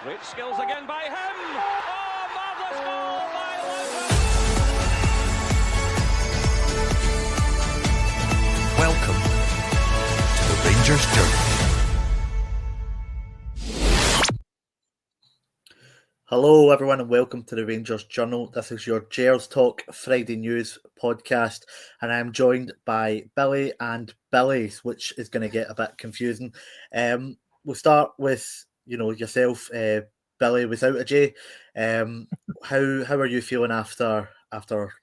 Great skills again by him. Oh, marvellous goal by Luther. Welcome to the Rangers Journey. Hello everyone and welcome to the Rangers Journal. This is your Gers Talk Friday News podcast and I'm joined by Billy and Billy's, which is going to get a bit confusing. We'll start with, yourself, Billy, without a J. How are you feeling after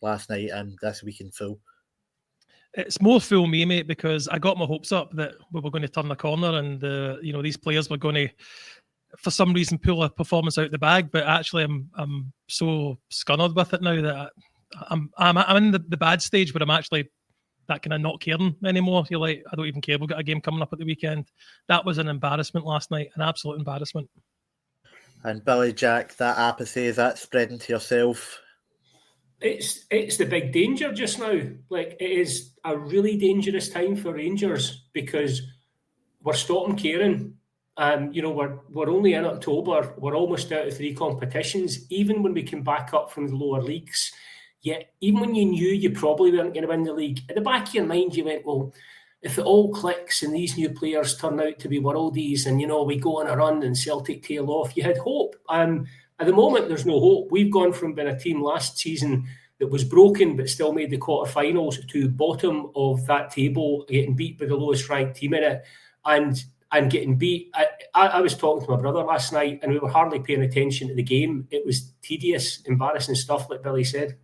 last night and this week in full? It's more full me, mate, because I got my hopes up that we were going to turn the corner and these players were going to, for some reason, pull a performance out the bag. But actually, I'm so scunnered with it now that I'm in the bad stage where I'm actually that kind of not caring anymore. You're like, I don't even care. We've got a game coming up at the weekend. That was an embarrassment last night, an absolute embarrassment. And Billy, Jack, that apathy, is that spreading to yourself? It's the big danger just now. Like, it is a really dangerous time for Rangers because we're stopping caring. We're only in October. We're almost out of 3 competitions. Even when we came back up from the lower leagues, yet even when you knew you probably weren't going to win the league, at the back of your mind you went, well, if it all clicks and these new players turn out to be worldies and we go on a run and Celtic tail off, you had hope. At the moment, there's no hope. We've gone from being a team last season that was broken but still made the quarterfinals to bottom of that table, getting beat by the lowest ranked team in it, and getting beat. I was talking to my brother last night and we were hardly paying attention to the game. It was tedious, embarrassing stuff, like Billy said.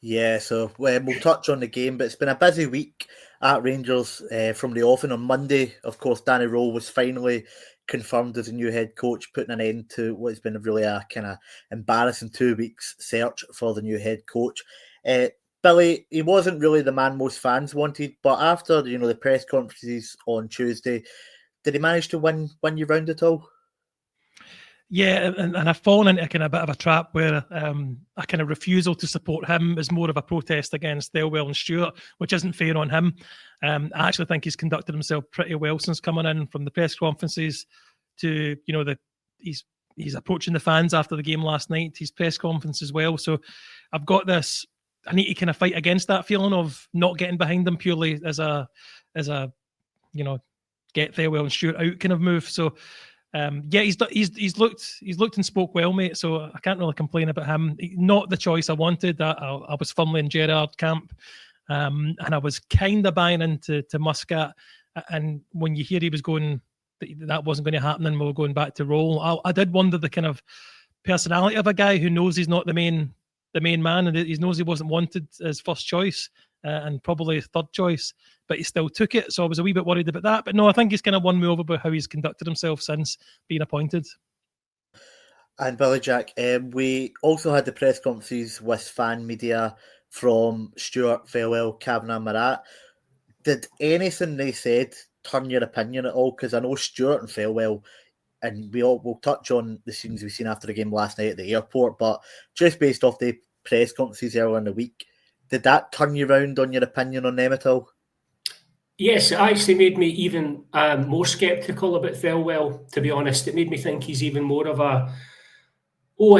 Yeah, so we'll touch on the game, but it's been a busy week at Rangers from the off. And on Monday, of course, Danny Rowe was finally confirmed as a new head coach, putting an end to what has been really a kind of embarrassing 2 weeks search for the new head coach. Billy, he wasn't really the man most fans wanted, but after the press conferences on Tuesday, did he manage to win you round at all? Yeah, and I've fallen into kind of a bit of a trap where a kind of refusal to support him is more of a protest against Thelwell and Stewart, which isn't fair on him. I actually think he's conducted himself pretty well since coming in, from the press conferences to he's approaching the fans after the game last night, his press conference as well. So I've got this. I need to kind of fight against that feeling of not getting behind them purely as a get Thelwell and Stewart out kind of move. So. He's looked and spoke well, mate. So I can't really complain about him. Not the choice I wanted. I was firmly in Gerrard camp, and I was kind of buying into Muscat. And when you hear he was going, that wasn't going to happen, and we were going back to roll. I did wonder the kind of personality of a guy who knows he's not the main man, and he knows he wasn't wanted as first choice and probably third choice, but he still took it. So I was a wee bit worried about that. But no, I think he's kind of won me over by how he's conducted himself since being appointed. And Billy, Jack, we also had the press conferences with fan media from Stewart, Thelwell, Kavanagh, Marat. Did anything they said turn your opinion at all? Because I know Stewart and Thelwell, and we'll touch on the scenes we've seen after the game last night at the airport, but just based off the press conferences earlier in the week, did that turn you round on your opinion on them at all? Yes, it actually made me even more sceptical about Thelwell, to be honest. It made me think he's even more of I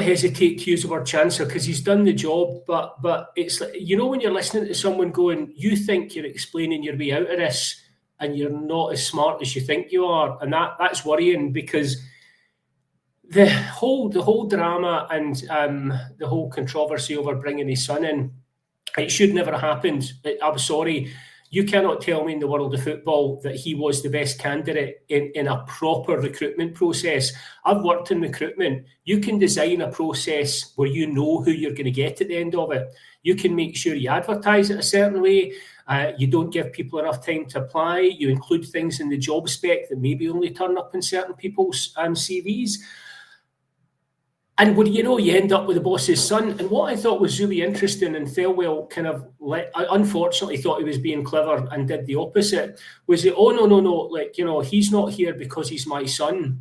hesitate to use the word chancer because he's done the job, but it's like, when you're listening to someone going, you think you're explaining your way out of this and you're not as smart as you think you are, and that's worrying because the whole drama and the whole controversy over bringing his son in, it should never have happened. I'm sorry. You cannot tell me in the world of football that he was the best candidate in a proper recruitment process. I've worked in recruitment. You can design a process where you know who you're going to get at the end of it. You can make sure you advertise it a certain way. You don't give people enough time to apply. You include things in the job spec that maybe only turn up in certain people's CVs. And you end up with the boss's son. And what I thought was really interesting, and Thelwell I unfortunately thought he was being clever and did the opposite, was that, no, he's not here because he's my son.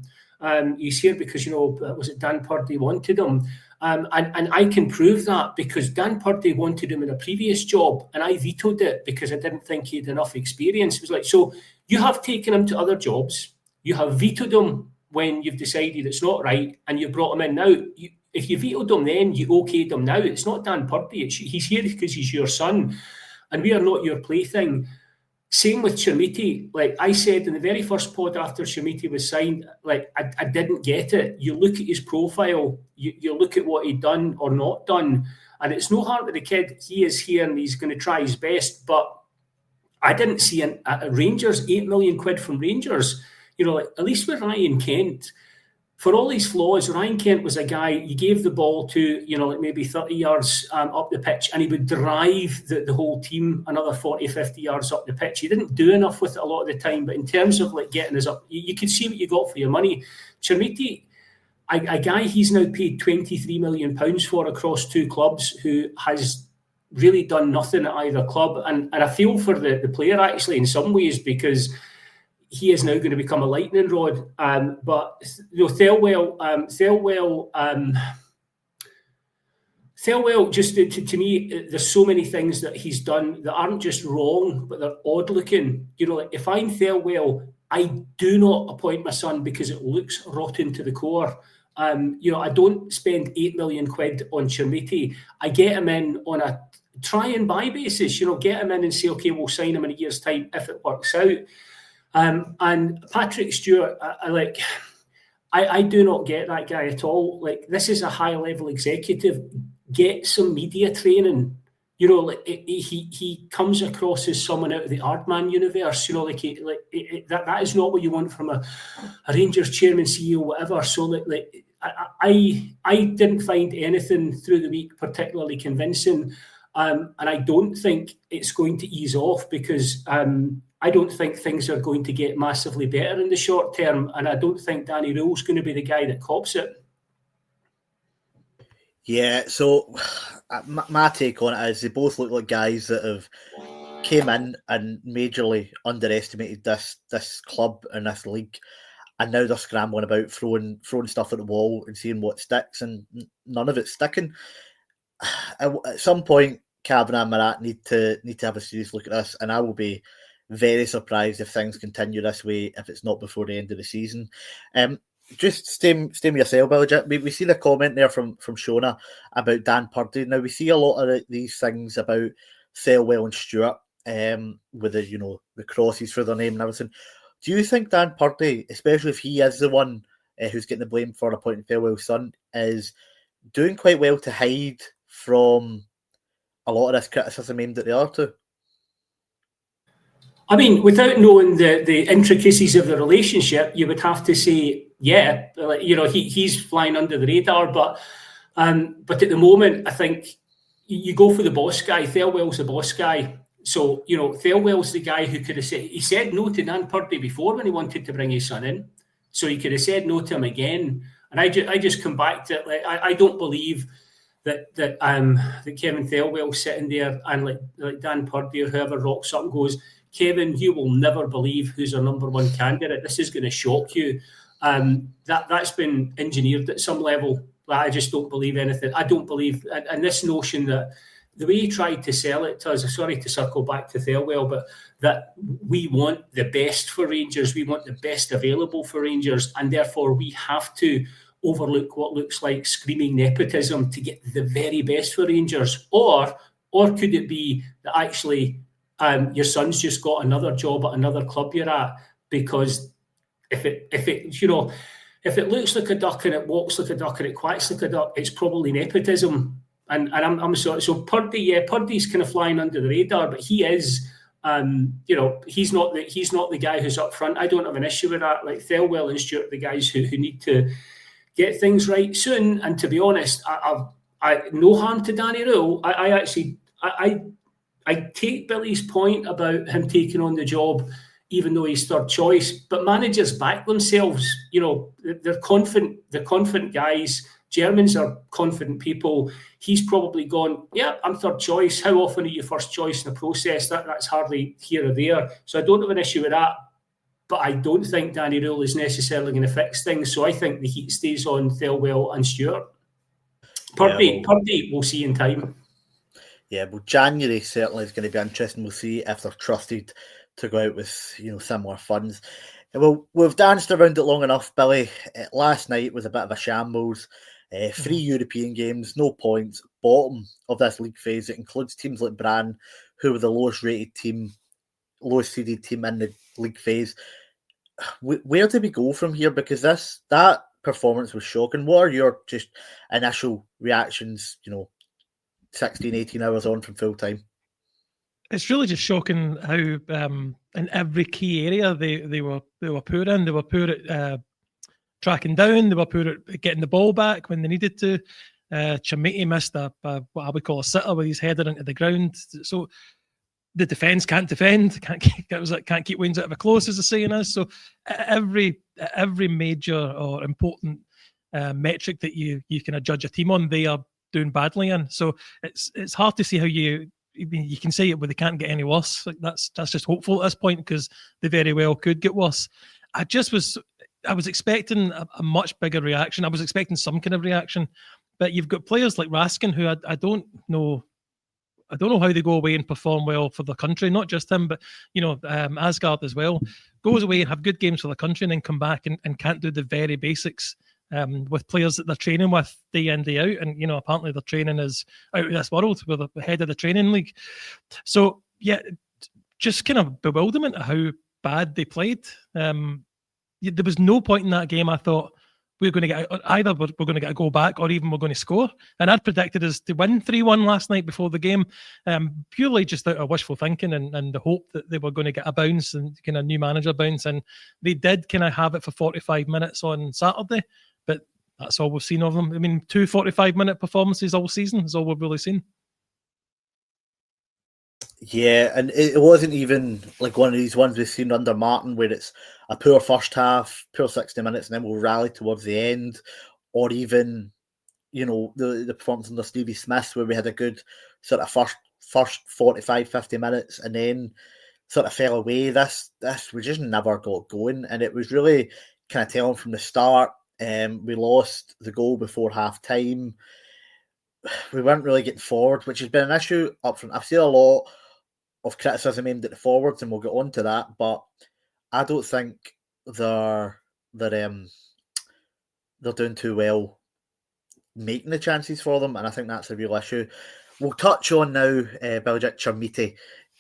He's here because, was it Dan Purdy wanted him? And I can prove that because Dan Purdy wanted him in a previous job and I vetoed it because I didn't think he had enough experience. It was like, so you have taken him to other jobs, you have vetoed him when you've decided it's not right and you've brought him in now. If you vetoed him then, you okayed him now. It's not Dan Purdy. He's here because he's your son, and we are not your plaything. Same with Chermiti. Like I said in the very first pod after Chermiti was signed, like I didn't get it. You look at his profile, you look at what he'd done or not done, and it's no harm to the kid. He is here and he's going to try his best. But I didn't see a Rangers, £8 million from Rangers. Like, at least with Ryan Kent, for all his flaws, Ryan Kent was a guy you gave the ball to, like maybe 30 yards up the pitch, and he would drive the whole team another 40, 50 yards up the pitch. He didn't do enough with it a lot of the time, but in terms of like getting us up, you could see what you got for your money. Chermiti, a guy he's now paid £23 million for across two clubs, who has really done nothing at either club. And I feel for the player actually in some ways, because he is now going to become a lightning rod. But Thelwell, just to me, there's so many things that he's done that aren't just wrong, but they're odd looking. Like if I'm Thelwell, I do not appoint my son because it looks rotten to the core. I don't spend £8 million on Chermiti. I get him in on a try and buy basis. Get him in and say, okay, we'll sign him in a year's time if it works out. And Patrick Stewart, I do not get that guy at all. Like, this is a high-level executive. Get some media training. He comes across as someone out of the Aardman universe. That is not what you want from a Rangers chairman, CEO, whatever. So, I didn't find anything through the week particularly convincing. And I don't think it's going to ease off, because I don't think things are going to get massively better in the short term. And I don't think Danny Rowell's going to be the guy that cops it. Yeah, so my take on it is they both look like guys that have came in and majorly underestimated this club and this league. And now they're scrambling about throwing stuff at the wall and seeing what sticks, and none of it's sticking. At some point, Cavan and Marat need to have a serious look at this, and I will be very surprised if things continue this way, if it's not before the end of the season. Just stay with yourself, Bill. We see the comment there from Shona about Dan Purdy. Now, we see a lot of these things about Thelwell and Stewart, with the crosses for their name and everything. Do you think Dan Purdy, especially if he is the one who's getting the blame for appointing Thelwell's son, is doing quite well to hide from a lot of this criticism aimed at the other two? I mean, without knowing the intricacies of the relationship, you would have to say, yeah, he's flying under the radar. But at the moment, I think you go for the boss guy. Thelwell's the boss guy. So, Thelwell's the guy who could have said, he said no to Dan Purdy before when he wanted to bring his son in. So he could have said no to him again. And I just come back to it. Like, I don't believe that Kevin Thelwell's sitting there and like Dan Purdy or whoever rocks up and goes, Kevin, you will never believe who's our number one candidate. This is going to shock you. That's been engineered at some level. I just don't believe anything. I don't believe, and this notion that the way he tried to sell it to us, sorry to circle back to Thelwell, but that we want the best for Rangers, we want the best available for Rangers, and therefore we have to overlook what looks like screaming nepotism to get the very best for Rangers. Or could it be that actually your son's just got another job at another club you're at? Because if it looks like a duck and it walks like a duck and it quacks like a duck, it's probably nepotism. And I'm sorry. So Purdy, Purdy's kind of flying under the radar, but he is, he's not the guy who's up front. I don't have an issue with that. Like Thelwell and Stewart, the guys who need to get things right soon. And to be honest, I no harm to Danny Rowell. I take Billy's point about him taking on the job, even though he's third choice. But managers back themselves. They're confident. They're confident guys. Germans are confident people. He's probably gone, yeah, I'm third choice. How often are you first choice in the process? That's hardly here or there. So I don't have an issue with that. But I don't think Danny Rowell is necessarily going to fix things. So I think the heat stays on Thelwell and Stewart. Purdy, we'll see in time. Yeah, well, January certainly is going to be interesting. We'll see if they're trusted to go out with similar funds. Well, we've danced around it long enough, Billy. Last night was a bit of a shambles. 3 European games, no points, bottom of this league phase. It includes teams like Brann, who were the lowest seeded team in the league phase. Where do we go from here? Because that performance was shocking. What are your just initial reactions, 16, 18 hours on from full time? It's really just shocking how in every key area they were poor in. They were poor at tracking down. They were poor at getting the ball back when they needed to. Chamiti missed what I would call a sitter with his header into the ground. So the defence can't defend. Can't keep wins out of a close, as the saying is. So every major or important metric that you can judge a team on, they are doing badly in. So it's hard to see how you can say it, but they can't get any worse. Like that's just hopeful at this point, because they very well could get worse. I was expecting a much bigger reaction. I was expecting some kind of reaction, but you've got players like Raskin, who I don't know how they go away and perform well for the country. Not just him, but Asgard as well. Goes away and have good games for the country, and then come back and can't do the very basics with players that they're training with day in, day out. And apparently their training is out of this world. We're the head of the training league. So yeah, just kind of bewilderment at how bad they played. There was no point in that game I thought we're going to get either we're going to get a goal back, or even we're going to score. And I'd predicted us to win 3-1 last night before the game, purely just out of wishful thinking and the hope that they were going to get a bounce and kind of new manager bounce. And they did kind of have it for 45 minutes on Saturday, but that's all we've seen of them. I mean, 2 45-minute performances all season is all we've really seen. Yeah, and it wasn't even like one of these ones we've seen under Martin, where it's a poor first half, poor 60 minutes, and then we'll rally towards the end, or even, the performance under Stevie Smith, where we had a good sort of first 45, 50 minutes, and then sort of fell away. This we just never got going, and it was really kind of telling from the start. We lost the goal before half time. We weren't really getting forward, which has been an issue up front. I've seen a lot of criticism aimed at the forwards, and we'll get on to that, but I don't think they're doing too well making the chances for them, and I think that's a real issue. We'll touch on now Biljit Chamiti,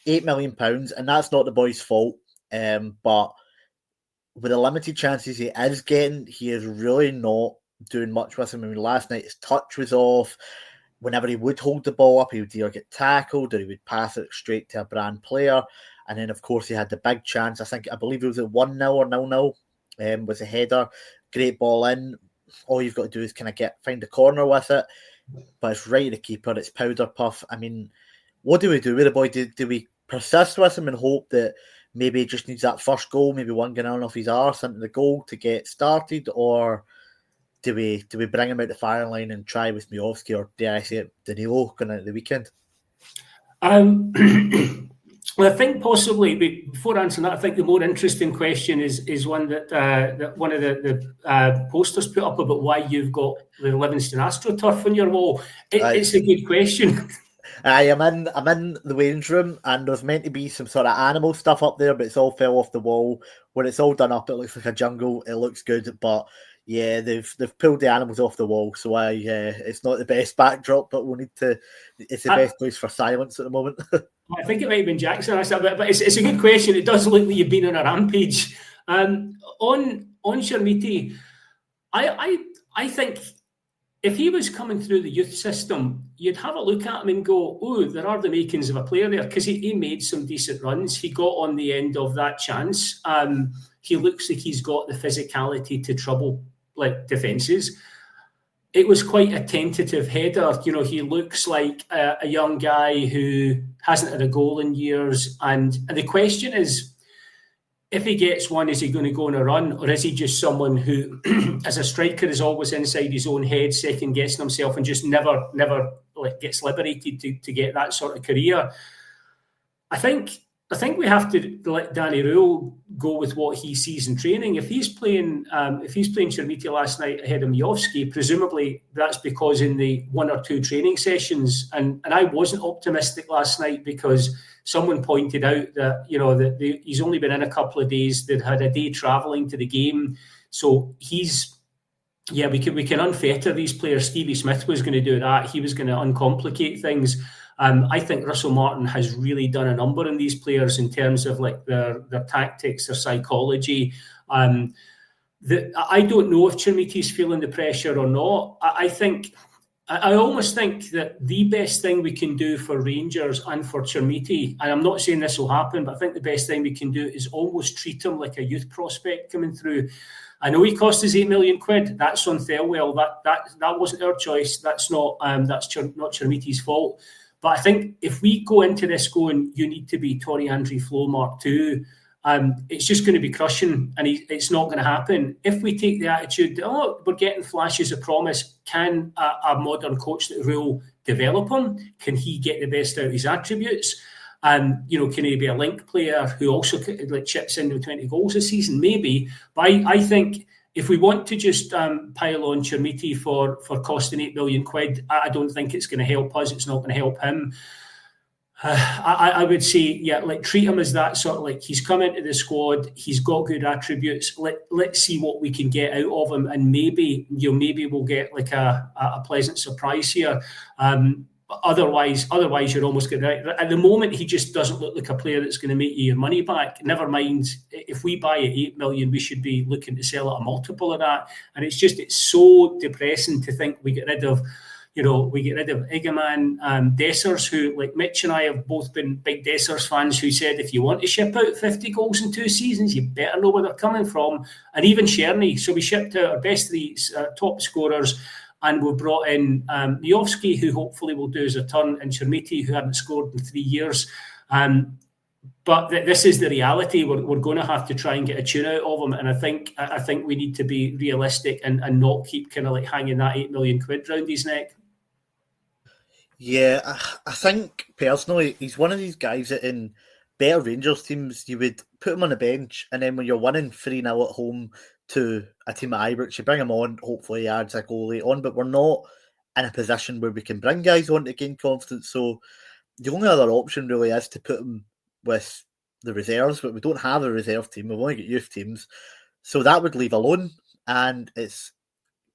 £8 million, and that's not the boy's fault, but with the limited chances he is getting, he is really not doing much with him. I mean, last night his touch was off. Whenever he would hold the ball up, he would either get tackled or he would pass it straight to a Brann player. And then, of course, he had the big chance. I believe it was at 1-0 or 0-0, was a header. Great ball in. All you've got to do is kind of find the corner with it. But it's right at the keeper. It's powder puff. I mean, what do we do with the boy? Do we persist with him and hope that maybe he just needs that first goal, maybe one going off his arse into the goal to get started? Or do we bring him out the firing line and try with Miovski, or dare I say it, Danilo going out the weekend? Well, I think possibly, before answering that, I think the more interesting question is one that one of the posters put up about why you've got the Livingston AstroTurf on your wall. It's a good question. I'm in the wage room, and there's meant to be some sort of animal stuff up there, but it's all fell off the wall. When it's all done up, it looks like a jungle. It looks good, but yeah, they've pulled the animals off the wall, so it's not the best backdrop, but we'll need to. It's the best place for silence at the moment. I think it might have been Jackson. But it's a good question. It does look like you've been on a rampage. On Sharmiti, I think if he was coming through the youth system, you'd have a look at him and go, "Oh, there are the makings of a player there," because he made some decent runs. He got on the end of that chance. He looks like he's got the physicality to trouble like defences. It was quite a tentative header. He looks like a young guy who hasn't had a goal in years. And the question is, if he gets one, is he going to go on a run? Or is he just someone who, as a striker, is always inside his own head, second-guessing himself and just never gets liberated to get that sort of career? I think I think we have to let Danny Rule go with what he sees in training. If he's playing Chermiti last night ahead of Miovski, presumably that's because in the 1 or 2 training sessions, and I wasn't optimistic last night because someone pointed out that he's only been in a couple of days. They'd had a day travelling to the game, so we can unfetter these players. Stevie Smith was going to do that. He was going to uncomplicate things. I think Russell Martin has really done a number in these players in terms of like their tactics, their psychology. I don't know if Chermiti's feeling the pressure or not. I almost think that the best thing we can do for Rangers and for Chermiti, and I'm not saying this will happen, but I think the best thing we can do is almost treat him like a youth prospect coming through. I know he cost us £8 million. That's on Thelwell. That wasn't our choice. That's not Chermiti's fault. But I think if we go into this going, you need to be Torrey Andrew Flo Mark II, it's just going to be crushing, and it's not going to happen. If we take the attitude, we're getting flashes of promise, can a modern coach that Rule develop him? Can he get the best out of his attributes? Can he be a link player who also chips in with 20 goals a season? Maybe. But I think if we want to just pile on Chermiti for costing £8 million, I don't think it's going to help us. It's not going to help him. I would say, treat him as that sort of like he's come into the squad, he's got good attributes. Let's see what we can get out of him, and maybe we'll get like a pleasant surprise here. Otherwise, you're almost getting right. At the moment, he just doesn't look like a player that's going to make you your money back. Never mind, if we buy at $8 million, we should be looking to sell at a multiple of that. And it's so depressing to think we get rid of Iggerman and Dessers, who, like Mitch and I have both been big Dessers fans, who said if you want to ship out 50 goals in 2 seasons, you better know where they're coming from. And even Czerny. So we shipped out our best 3 top scorers. And we've brought in Miovski, who hopefully will do his return, and Chermiti, who hadn't scored in 3 years. But this is the reality. We're going to have to try and get a tune out of him. And I think we need to be realistic and not keep kind of like hanging that £8 million round his neck. Yeah, I think personally, he's one of these guys that in better Rangers teams, you would put him on the bench, and then when you're winning 3-0 at home to a team at Ibrox, you bring him on, hopefully he adds a goal late on, but we're not in a position where we can bring guys on to gain confidence. So the only other option really is to put him with the reserves, but we don't have a reserve team. We've only got youth teams. So that would leave alone. And it's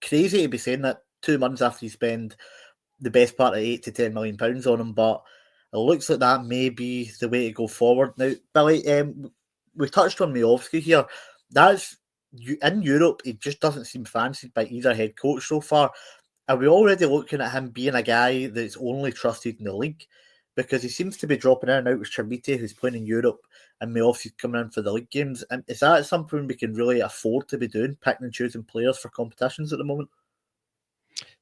crazy to be saying that 2 months after you spend the best part of £8 to £10 million on him, but it looks like that may be the way to go forward. Now, Billy, we've touched on Miovski here. That's in Europe, he just doesn't seem fancied by either head coach so far. Are we already looking at him being a guy that's only trusted in the league? Because he seems to be dropping in and out with Chermiti, who's playing in Europe, and Miovski's coming in for the league games. And is that something we can really afford to be doing, picking and choosing players for competitions at the moment?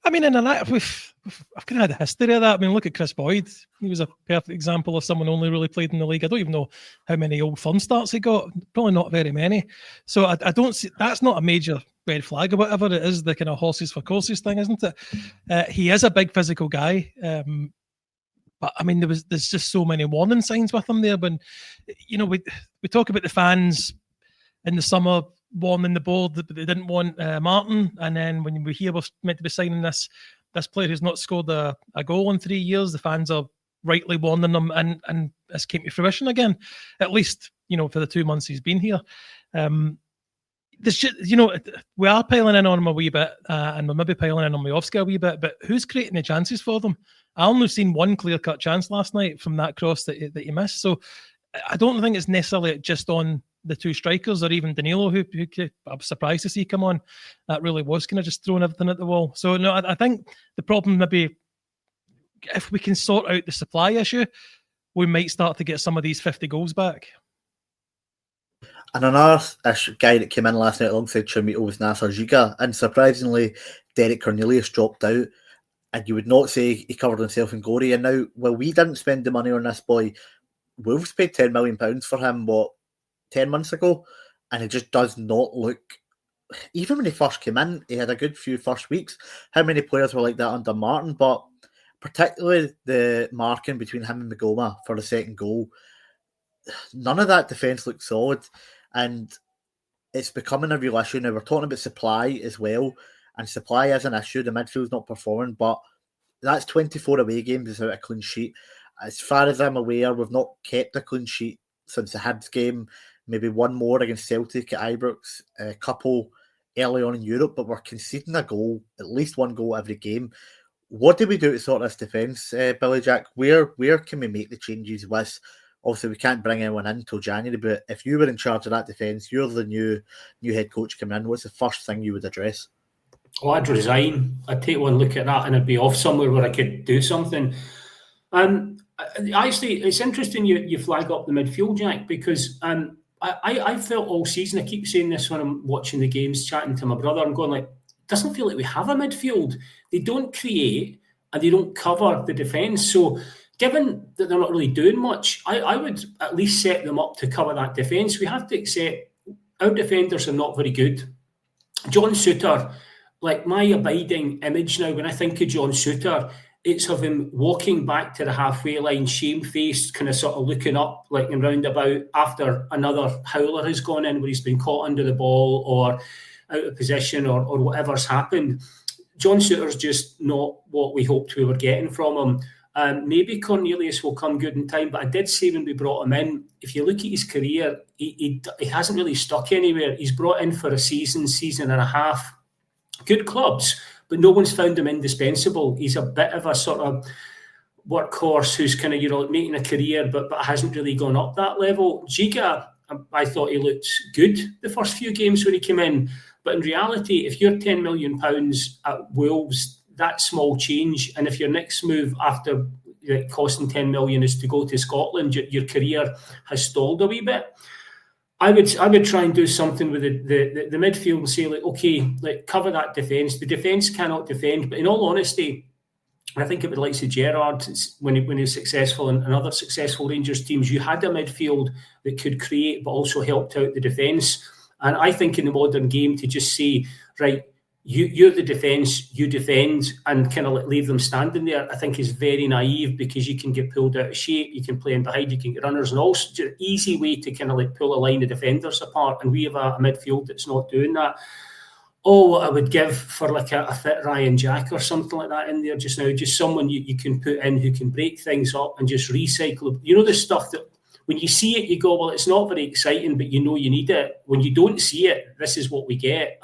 I mean, I've kind of had a history of that. I mean, look at Chris Boyd. He was a perfect example of someone only really played in the league. I don't even know how many Old Firm starts he got. Probably not very many. So I don't see, that's not a major red flag or whatever. It is the kind of horses for courses thing, isn't it? He is a big physical guy. But I mean, there's just so many warning signs with him there. When, we talk about the fans in the summer warning the board that they didn't want Martin, and then when we hear we're meant to be signing this player who's not scored a goal in 3 years, the fans are rightly warning them, and this came to fruition again. At least for the 2 months he's been here. We are piling in on him a wee bit, and we're maybe piling in on Miovski a wee bit. But who's creating the chances for them? I only seen one clear-cut chance last night from that cross that he missed. So I don't think it's necessarily just on the 2 strikers or even Danilo, who I was surprised to see come on. That really was kind of just throwing everything at the wall. So no, I think the problem maybe, if we can sort out the supply issue, we might start to get some of these 50 goals back. And another guy that came in last night alongside Chermiti was Nasser Giga, and surprisingly, Derek Cornelius dropped out. And you would not say he covered himself in glory. And now, well, we didn't spend the money on this boy. Wolves paid £10 million for him, 10 months ago? And it just does not look... Even when he first came in, he had a good few first weeks. How many players were like that under Martin? But particularly the marking between him and Magoma for the second goal. none of that defence looks solid, and it's becoming a real issue now. We're talking about supply as well, and supply is an issue. The midfield's not performing, but that's 24 away games without a clean sheet. As far as I'm aware, we've not kept a clean sheet since the Hibs game, maybe one more against Celtic at Ibrox, a couple early on in Europe, but we're conceding a goal, at least one goal every game. What do we do to sort this defence, Billy Jack? Where can we make the changes with? Obviously, we can't bring anyone in until January, but if you were in charge of that defence, you're the new head coach coming in, what's the first thing you would address? Oh, I'd resign. I'd take one look at that and I'd be off somewhere where I could do something. Actually, it's interesting you flag up the midfield, Jack, because I felt all season, I keep saying this when I'm watching the games, chatting to my brother, I'm going like, it doesn't feel like we have a midfield. They don't create and they don't cover the defence. So given that they're not really doing much, I would at least set them up to cover that defence. We have to accept our defenders are not very good. John Souttar, like my abiding image now, when I think of John Souttar, it's of him walking back to the halfway line, shamefaced, kind of sort of looking up, like in roundabout, after another howler has gone in where he's been caught under the ball or out of position or whatever's happened. John Souttar's just not what we hoped we were getting from him. Maybe Cornelius will come good in time, but I did say when we brought him in, if you look at his career, he hasn't really stuck anywhere. He's brought in for a season and a half. Good clubs, but no one's found him indispensable. He's a bit of a sort of workhorse who's kind of, making a career, but hasn't really gone up that level. Giga, I thought he looked good the first few games when he came in, but in reality, if you're £10 million at Wolves, that's small change. And if your next move after costing 10 million is to go to Scotland, your career has stalled a wee bit. I would try and do something with the midfield and say, like, okay, like cover that defence. The defence cannot defend, but in all honesty, I think it would like to Gerrard when he was successful and other successful Rangers teams, you had a midfield that could create but also helped out the defence. And I think in the modern game to just say, right, you're the defence, you defend, and kind of leave them standing there, I think is very naive because you can get pulled out of shape, you can play in behind, you can get runners, and also just an easy way to kind of pull a line of defenders apart. And we have a midfield that's not doing that. Oh, what I would give for like a fit Ryan Jack or something like that in there just now, just someone you can put in who can break things up and just recycle. The stuff that when you see it, you go, well, it's not very exciting, but you need it. When you don't see it, this is what we get.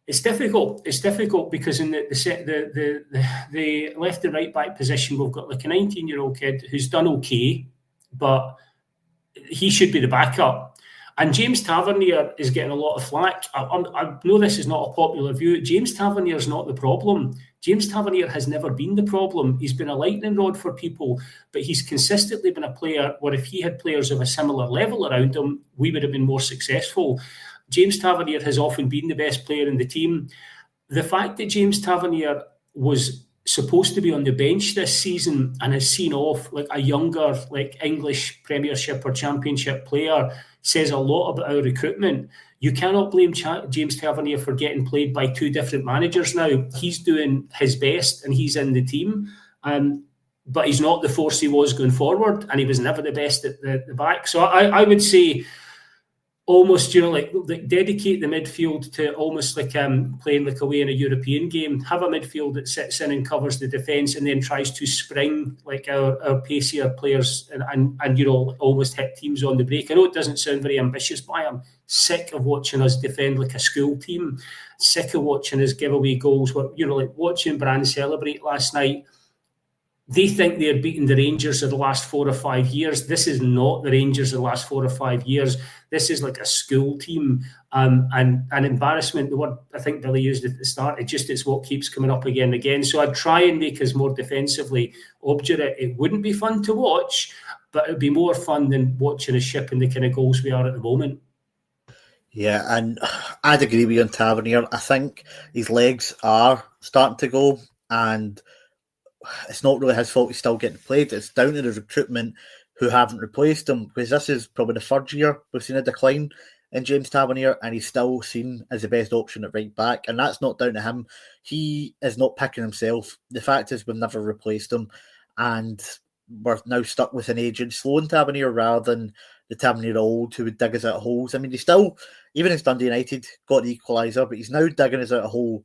It's difficult. It's difficult because in the left and right back position, we've got like a 19-year-old kid who's done okay, but he should be the backup. And James Tavernier is getting a lot of flack. I know this is not a popular view. James Tavernier is not the problem. James Tavernier has never been the problem. He's been a lightning rod for people, but he's consistently been a player where if he had players of a similar level around him, we would have been more successful. James Tavernier has often been the best player in the team. The fact that James Tavernier was supposed to be on the bench this season and has seen off like a younger, like English Premiership or Championship player says a lot about our recruitment. You cannot blame James Tavernier for getting played by two different managers now. He's doing his best and he's in the team. But he's not the force he was going forward, and he was never the best at the back. So I would say almost, like dedicate the midfield to almost like playing like away in a European game. Have a midfield that sits in and covers the defence and then tries to spring like our pacier players and almost hit teams on the break. I know it doesn't sound very ambitious, but I am sick of watching us defend like a school team. Sick of watching us give away goals. Like watching Brann celebrate last night. They think they're beating the Rangers of the last 4 or 5 years. This is not the Rangers of the last 4 or 5 years. This is like a school team. And an embarrassment, the word I think Billy used at the start, it's what keeps coming up again and again. So I'd try and make us more defensively obdurate. It wouldn't be fun to watch, but it would be more fun than watching us shipping the kind of goals we are at the moment. Yeah, and I'd agree with you on Tavernier. I think his legs are starting to go, and it's not really his fault he's still getting played. It's down to the recruitment who haven't replaced him, because this is probably the third year we've seen a decline in James Tavernier, and he's still seen as the best option at right back, and that's not down to him. He is not picking himself. The fact is we've never replaced him, and we're now stuck with an agent slowing Tavernier rather than the Tavernier old who would dig us out of holes. I mean, he still, even as Dundee United got the equaliser, but he's now digging us out a hole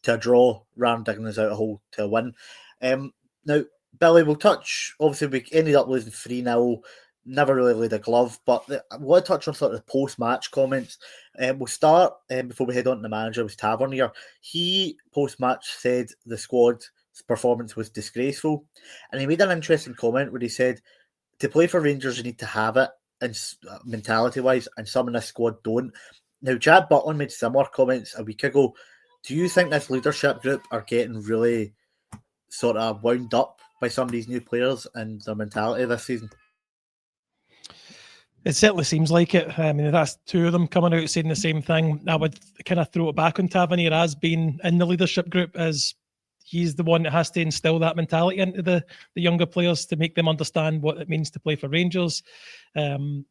to a draw rather than digging us out a hole to a win. Now, Billy, we'll touch, obviously we ended up losing 3-0, never really laid a glove, but I want to touch on sort of the post-match comments. We'll start, before we head on to the manager, was Tavernier. He, post-match, said the squad's performance was disgraceful, and he made an interesting comment where he said, to play for Rangers you need to have it, and mentality-wise, and some in this squad don't. Now, Jack Butland made similar comments a week ago. Do you think this leadership group are getting really sort of wound up by some of these new players and their mentality this season? It certainly seems like it. I mean, that's two of them coming out saying the same thing. I would kind of throw it back on Tavernier as being in the leadership group, as he's the one that has to instill that mentality into the younger players to make them understand what it means to play for Rangers. And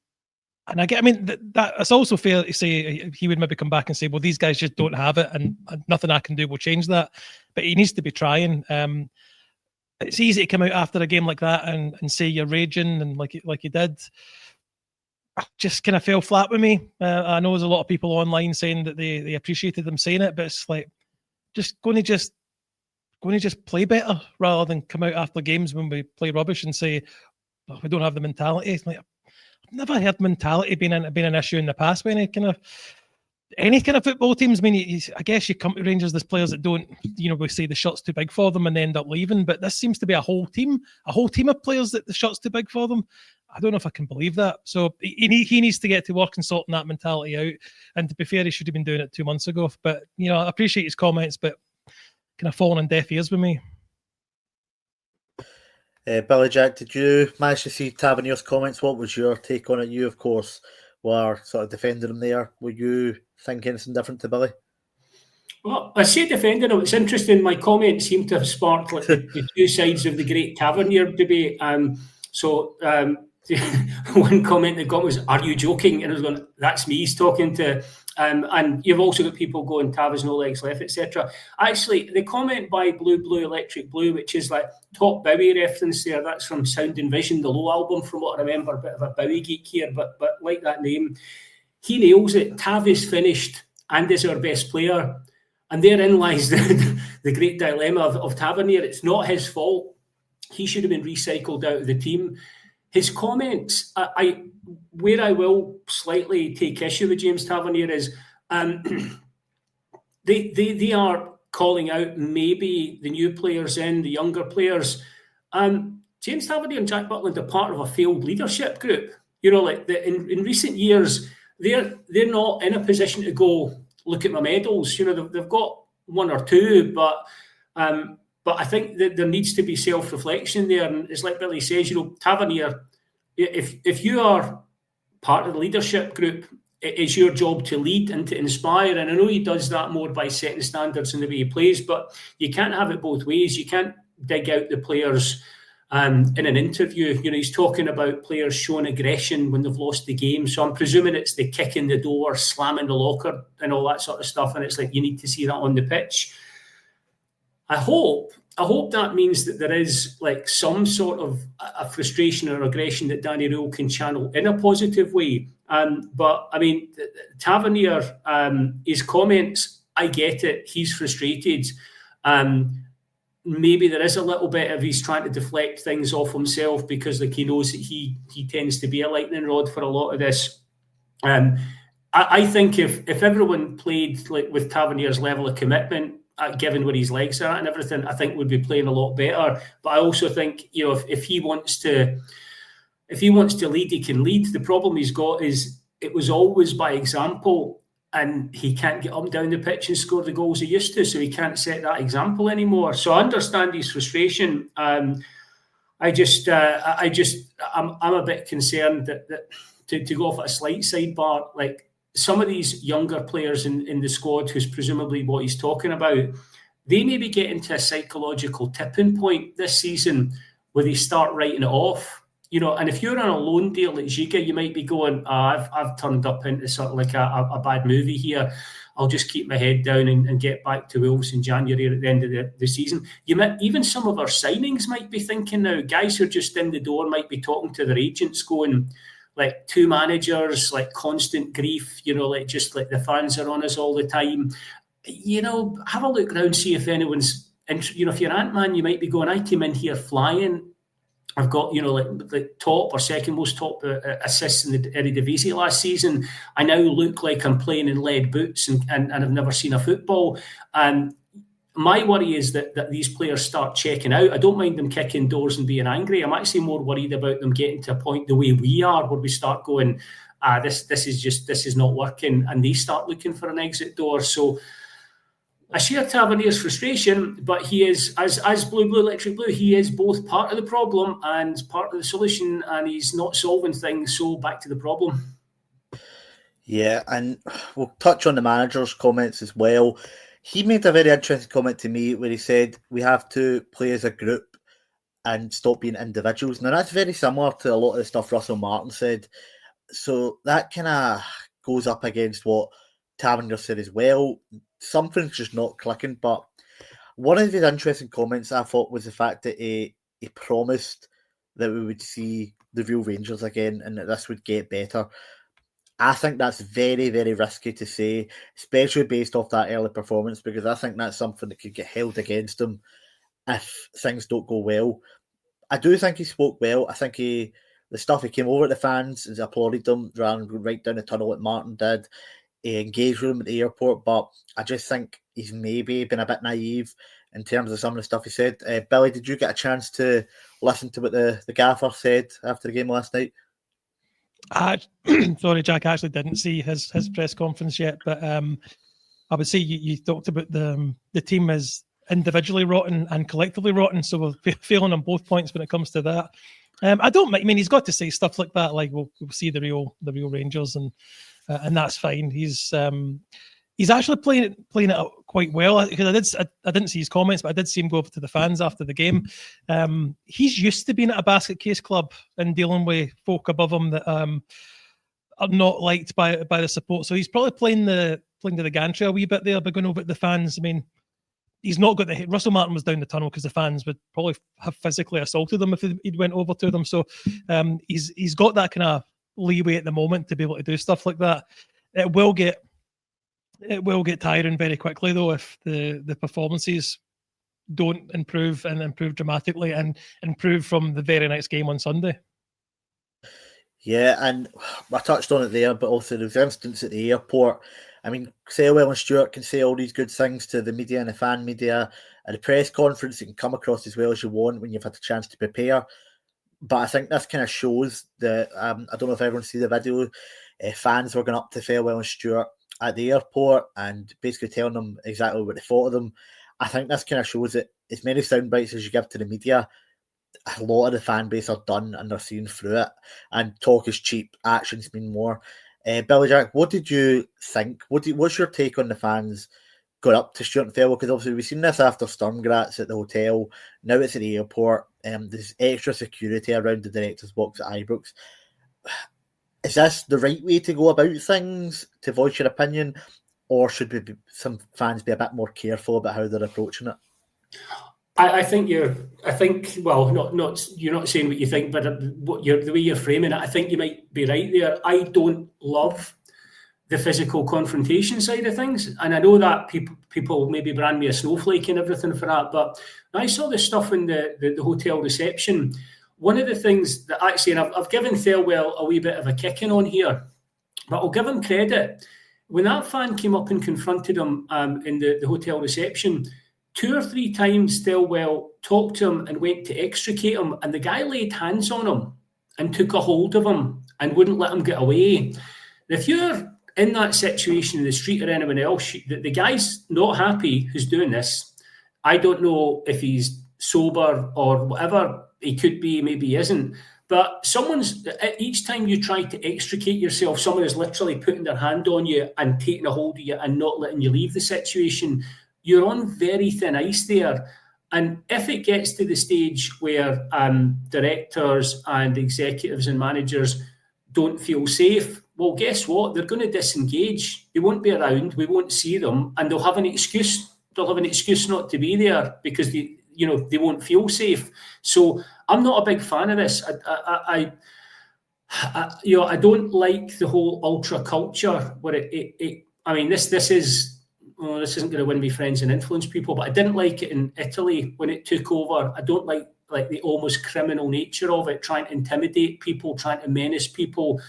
that's also fair to say he would maybe come back and say, well, these guys just don't have it and nothing I can do will change that. But he needs to be trying. It's easy to come out after a game like that and say you're raging and like you did. Just kind of fell flat with me. I know there's a lot of people online saying that they appreciated them saying it, but it's like going to just play better rather than come out after games when we play rubbish and say, oh, we don't have the mentality. It's like, I've never heard mentality being an issue in the past with any kind of football teams. I mean, I guess you come to Rangers, there's players that don't, we say the shot's too big for them and they end up leaving, but this seems to be a whole team of players that the shot's too big for them. I don't know if I can believe that. So he needs to get to work and sorting that mentality out. And to be fair, he should have been doing it 2 months ago. But, I appreciate his comments, but kind of falling on deaf ears with me. Billy Jack, did you manage to see Tavernier's comments? What was your take on it? You, of course, were sort of defending him there. Were you thinking anything different to Billy? Well, I say defending him. It's interesting. My comments seem to have sparked like the two sides of the great Tavernier debate. One comment that got was, "Are you joking?" And I was going, "That's me he's talking to." And you've also got people going, "Tav has no legs left," etc. Actually, the comment by Blue Electric Blue, which is like top Bowie reference there, that's from Sound and Vision, the Low album, from what I remember. A bit of a Bowie geek here, but like that name, he nails it. Tav is finished and is our best player, and therein lies the great dilemma of Tavernier. It's not his fault. He should have been recycled out of the team. His comments, where I will slightly take issue with James Tavernier is they are calling out maybe the new players in, the younger players. James Tavernier and Jack Butland are part of a failed leadership group. In recent years, they're not in a position to go, look at my medals. They've got one or two, but I think that there needs to be self-reflection there. And it's like Billy says, Tavernier, if you are part of the leadership group, it is your job to lead and to inspire. And I know he does that more by setting standards in the way he plays, but you can't have it both ways. You can't dig out the players in an interview. He's talking about players showing aggression when they've lost the game. So I'm presuming it's the kick in the door, slamming the locker and all that sort of stuff. And it's like, you need to see that on the pitch. I hope that means that there is like some sort of a frustration or aggression that Danny Rule can channel in a positive way. But I mean, Tavernier, his comments, I get it. He's frustrated. Maybe there is a little bit of he's trying to deflect things off himself because he knows that he tends to be a lightning rod for a lot of this. I think if everyone played like with Tavernier's level of commitment, given where his legs are at and everything, I think would be playing a lot better. But I also think, if he wants to lead, he can lead. The problem he's got is it was always by example, and he can't get up and down the pitch and score the goals he used to, so he can't set that example anymore. So I understand his frustration. I'm a bit concerned that to go off at a slight sidebar, like, some of these younger players in the squad, who's presumably what he's talking about, they maybe get into a psychological tipping point this season where they start writing it off. and if you're on a loan deal at Giga, you might be going, I've turned up into sort of like a bad movie here. I'll just keep my head down and get back to Wolves in January at the end of the season. Even some of our signings might be thinking now, guys who are just in the door might be talking to their agents going, like, 2 managers, like constant grief, like just like the fans are on us all the time. Have a look around, see if anyone's, if you're Ant-Man, you might be going, I came in here flying. I've got, like the top or second most top assists in the Eredivisie last season. I now look like I'm playing in lead boots and I've never seen a football. And my worry is that these players start checking out. I don't mind them kicking doors and being angry. I'm actually more worried about them getting to a point the way we are, where we start going, this is not working, and they start looking for an exit door. So I share Tavernier's frustration, but he is, as Blue Electric Blue, he is both part of the problem and part of the solution, and he's not solving things, so back to the problem. Yeah, and we'll touch on the manager's comments as well. He made a very interesting comment to me where he said we have to play as a group and stop being individuals. Now, that's very similar to a lot of the stuff Russell Martin said. So that kind of goes up against what Tavernier said as well. Something's just not clicking. But one of his interesting comments I thought was the fact that he promised that we would see the real Rangers again and that this would get better. I think that's very, very risky to say, especially based off that early performance, because I think that's something that could get held against him if things don't go well. I do think he spoke well. I think the stuff he came over at the fans and applauded them, ran right down the tunnel like Martin did. He engaged with him at the airport, but I just think he's maybe been a bit naive in terms of some of the stuff he said. Billy, did you get a chance to listen to what the gaffer said after the game last night? Sorry, Jack, I actually didn't see his press conference yet, but I would say you talked about the team is individually rotten and collectively rotten, so we're failing on both points when it comes to that. I mean, he's got to say stuff like that, like we'll see the real Rangers, and that's fine. He's actually playing it out quite well, because I didn't see his comments, but I did see him go over to the fans after the game. He's used to being at a basket case club and dealing with folk above him that are not liked by the support. So he's probably playing to the gantry a wee bit there, but going over to the fans. I mean, he's not got the hit. Russell Martin was down the tunnel because the fans would probably have physically assaulted him if he'd went over to them. So he's got that kind of leeway at the moment to be able to do stuff like that. It will get tiring very quickly, though, if the performances don't improve dramatically and improve from the very next game on Sunday. Yeah, and I touched on it there, but also there's instance at the airport. I mean, Thelwell and Stewart can say all these good things to the media and the fan media. At a press conference, it can come across as well as you want when you've had a chance to prepare. But I think this kind of shows that, I don't know if everyone see the video, fans were going up to Thelwell and Stewart at the airport and basically telling them exactly what they thought of them. I think this kind of shows that as many sound bites as you give to the media, a lot of the fan base are done and they're seeing through it. And talk is cheap, actions mean more. Billy Jack, what did you think? What's your take on the fans going up to Stewart and Thelwell? Because obviously we've seen this after Sturmgratz at the hotel. Now it's at the airport. There's extra security around the director's box at Ibrox. Is this the right way to go about things, to voice your opinion, or should some fans be a bit more careful about how they're approaching it? I think well, not you're not saying what you think, but the way you're framing it, I think you might be right there. I don't love the physical confrontation side of things, and I know that people maybe brand me a snowflake and everything for that, but I saw the stuff in the hotel reception. One of the things that actually, and I've given Thelwell a wee bit of a kicking on here, but I'll give him credit. When that fan came up and confronted him in the hotel reception, 2 or 3 times Thelwell talked to him and went to extricate him, and the guy laid hands on him and took a hold of him and wouldn't let him get away. If you're in that situation in the street or anyone else, the guy's not happy who's doing this. I don't know if he's sober or whatever. He could be, maybe he isn't. But each time you try to extricate yourself, someone is literally putting their hand on you and taking a hold of you and not letting you leave the situation. You're on very thin ice there. And if it gets to the stage where directors and executives and managers don't feel safe, well, guess what? They're going to disengage. They won't be around. We won't see them, and they'll have an excuse. They'll have an excuse not to be there because they won't feel safe. So I'm not a big fan of this. I don't like the whole ultra culture where this isn't going to win me friends and influence people, but I didn't like it in Italy when it took over. I don't like the almost criminal nature of it, trying to intimidate people, trying to menace people,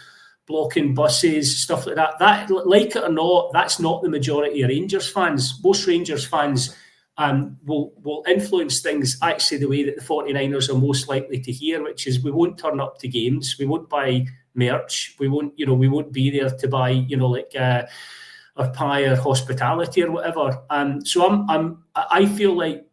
blocking buses, stuff like that. That, like it or not, that's not the majority of Rangers fans. Most Rangers fans will influence things actually the way that the 49ers are most likely to hear, which is we won't turn up to games, we won't buy merch, we won't be there to buy or pie or hospitality or whatever. So I feel like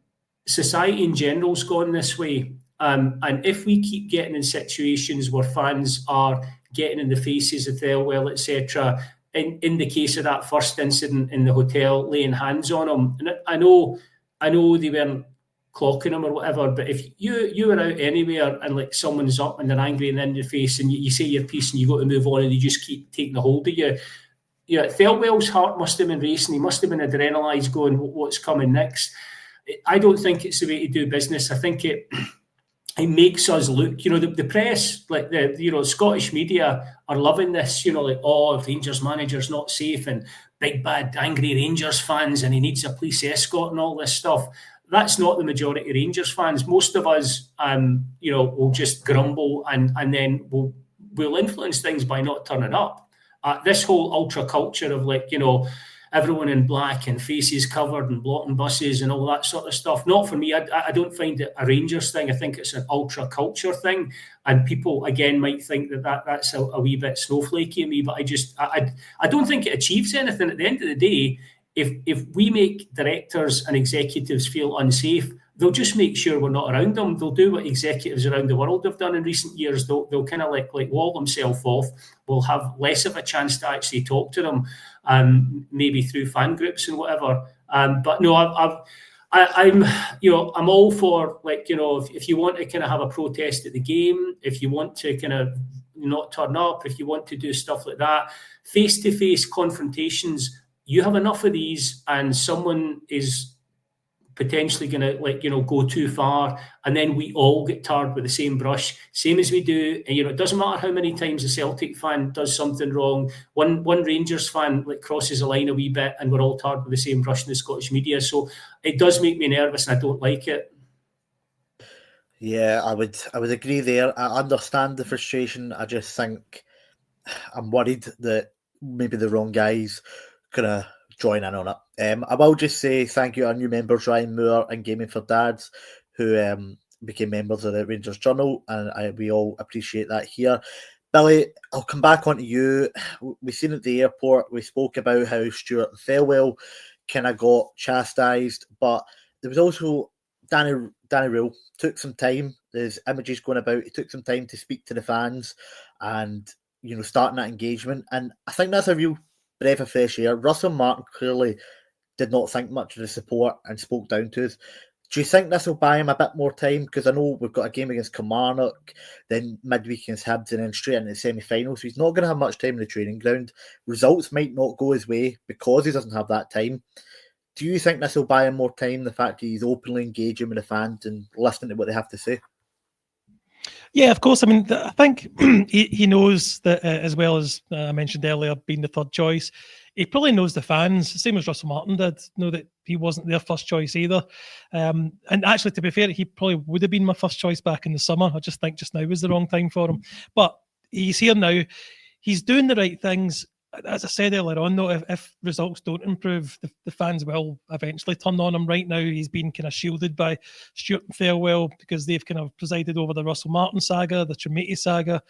society in general's gone this way. And if we keep getting in situations where fans are getting in the faces of Thelwell, etc., in the case of that first incident in the hotel, laying hands on him, and I know they weren't clocking him or whatever, but if you were out anywhere and someone's up and they're angry and in your face and you say your piece and you got to move on and they just keep taking a hold of you, Thelwell's heart must have been racing. He must have been adrenalised, going, what's coming next? I don't think it's the way to do business. I think it makes us look, the press, the Scottish media are loving this, Rangers manager's not safe and big bad angry Rangers fans and he needs a police escort and all this stuff. That's not the majority of Rangers fans. Most of us, will just grumble and then we'll influence things by not turning up. This whole ultra culture of everyone in black and faces covered and blocking buses and all that sort of stuff. Not for me. I don't find it a Rangers thing. I think it's an ultra culture thing. And people, again, might think that's a wee bit snowflakey of me, but I don't think it achieves anything. At the end of the day, if we make directors and executives feel unsafe, they'll just make sure we're not around them. They'll do what executives around the world have done in recent years. They'll kind of wall themselves off. We'll have less of a chance to actually talk to them, maybe through fan groups and whatever. But no, I'm all for if you want to kind of have a protest at the game, if you want to kind of not turn up, if you want to do stuff like that, face-to-face confrontations. You have enough of these, and someone is potentially going to go too far, and then we all get tarred with the same brush, same as we do. And it doesn't matter how many times a Celtic fan does something wrong. One Rangers fan crosses a line a wee bit, and we're all tarred with the same brush in the Scottish media. So it does make me nervous, and I don't like it. Yeah, I would agree there. I understand the frustration. I just think I'm worried that maybe the wrong guys gonna join in on it. I will just say thank you to our new members, Ryan Moore and Gaming for Dads, who became members of the Rangers Journal, and we all appreciate that here. Billy, I'll come back on to you. We seen at the airport, we spoke about how Stewart and Thelwell kind of got chastised, but there was also Danny Rule took some time. There's images going about. He took some time to speak to the fans and starting that engagement, and I think that's a real breath of fresh air. Russell Martin clearly did not think much of the support and spoke down to us. Do you think this will buy him a bit more time? Because I know we've got a game against Kilmarnock, then midweek against Hibs, and then straight into the semi-final. So he's not going to have much time in the training ground. Results might not go his way because he doesn't have that time. Do you think this will buy him more time, the fact that he's openly engaging with the fans and listening to what they have to say? Yeah, of course. I mean, I think he knows that as well as I mentioned earlier, being the third choice, he probably knows the fans, same as Russell Martin did, know that he wasn't their first choice either. And actually, to be fair, he probably would have been my first choice back in the summer. I just think just now was the wrong time for him. But he's here now. He's doing the right things. As I said earlier on, though, if results don't improve, the fans will eventually turn on him. Right now, he's been kind of shielded by Stewart and Thelwell because they've kind of presided over the Russell Martin saga, the Tremaitie saga,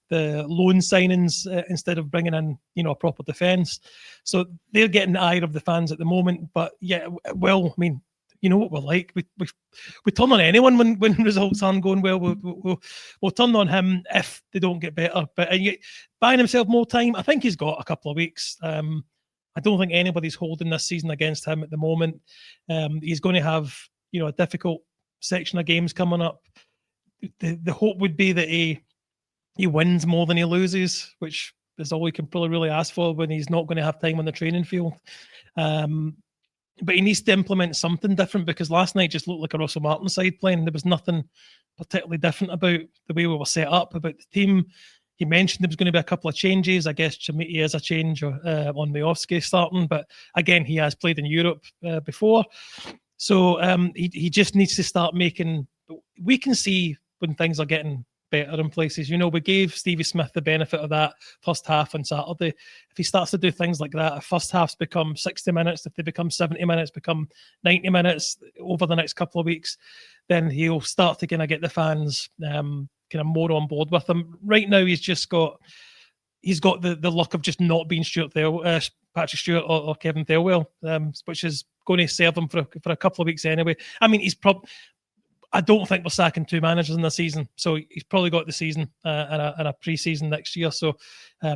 the loan signings instead of bringing in, a proper defence. So they're getting the ire of the fans at the moment. But yeah, well, I mean, you know what we're like. We turn on anyone when results aren't going well. We'll turn on him if they don't get better. But buying himself more time, I think he's got a couple of weeks. I don't think anybody's holding this season against him at the moment. He's going to have a difficult section of games coming up, the hope would be that he wins more than he loses, which is all we can probably really ask for when he's not going to have time on the training field. But he needs to implement something different, because last night just looked like a Russell Martin side playing. There was nothing particularly different about the way we were set up, about the team. He mentioned there was going to be a couple of changes. I guess Chamiti is a change on Miovski starting, but again, he has played in Europe before. So he just needs to start making... We can see when things are getting better in places. You know, we gave Stevie Smith the benefit of that first half on Saturday. If he starts to do things like that, if first halves become 60 minutes, if they become 70 minutes, become 90 minutes over the next couple of weeks, then he'll start to kind of get the fans kind of more on board with him. Right now, he's got the luck of just not being Patrick Stewart or Kevin Thelwell, which is going to serve him for a couple of weeks anyway. I mean, I don't think we're sacking two managers in the season, so he's probably got the season and a pre-season next year. So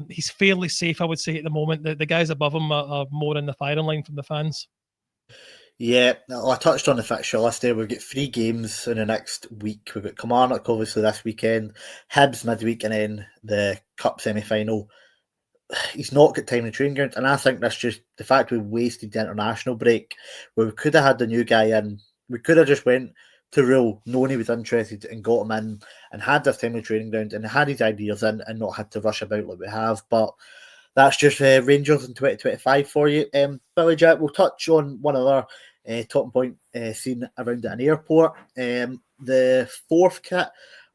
he's fairly safe, I would say, at the moment. The guys above him are more in the firing line from the fans. Yeah, I touched on the fixture list there. We've got 3 games in the next week. We've got Kilmarnock, obviously, this weekend, Hibs midweek, and then the Cup semi-final. He's not got time to train ground, and I think that's just the fact we wasted the international break, where we could have had the new guy in. We could have just went to Rule, knowing he was interested, and got him in and had this time of training ground and had his ideas in and not had to rush about like we have. But that's just Rangers in 2025 for you. Billy Jack, we'll touch on one other talking point seen around at an airport. The 4th kit,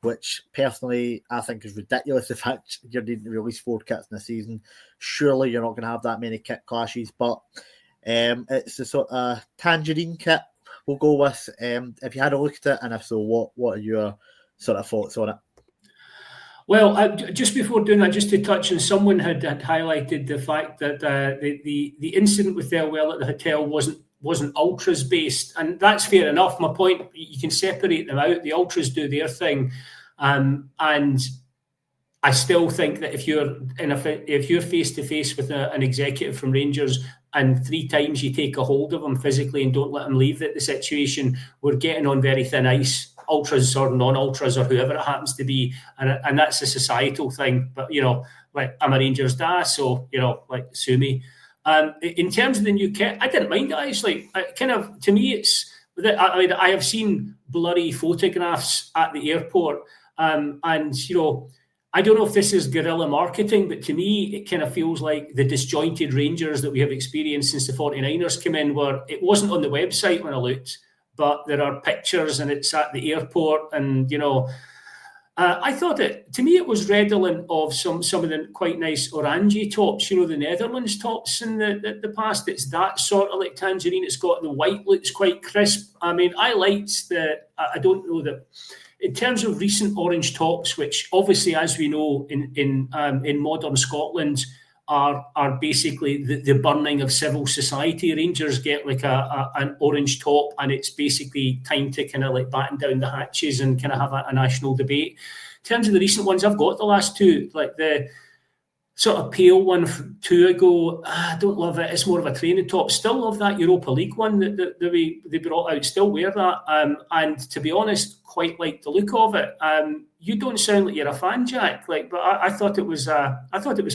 which personally I think is ridiculous. The fact you're needing to release 4 kits in a season, surely you're not going to have that many kit clashes. But it's the sort of tangerine kit we'll go with. If you had a look at it, and if so, what are your sort of thoughts on it? Well, just before doing that, just to touch on, someone had highlighted the fact that the incident with Thelwell at the hotel wasn't ultras based, and that's fair enough. My point, you can separate them out. The ultras do their thing, and I still think that if you're face to face with an executive from Rangers, and 3 times you take a hold of him physically and don't let him leave the situation, we're getting on very thin ice, ultras or non-ultras or whoever it happens to be, and that's a societal thing. But, you know, like, I'm a Rangers dad, so, you know, like, sue me. In terms of the new kit, I didn't mind it, actually. To me, it's... I have seen blurry photographs at the airport, and, you know, I don't know if this is guerrilla marketing, but to me, it kind of feels like the disjointed Rangers that we have experienced since the 49ers came in, where it wasn't on the website when I looked, but there are pictures and it's at the airport. And, you know, I thought to me, it was redolent of some of the quite nice orangey tops, you know, the Netherlands tops in the past. It's that sort of like tangerine. It's got the white, looks quite crisp. I mean, I liked I don't know that. In terms of recent orange tops, which obviously, as we know, in modern Scotland, are basically the burning of civil society. Rangers get like an orange top, and it's basically time to kind of like batten down the hatches and kind of have a national debate. In terms of the recent ones, I've got the last 2, like the sort of pale one 2 ago. I don't love it. It's more of a training top. Still love that Europa League one that they brought out. Still wear that. And to be honest, quite like the look of it. You don't sound like you're a fan, Jack. Like, but I thought it was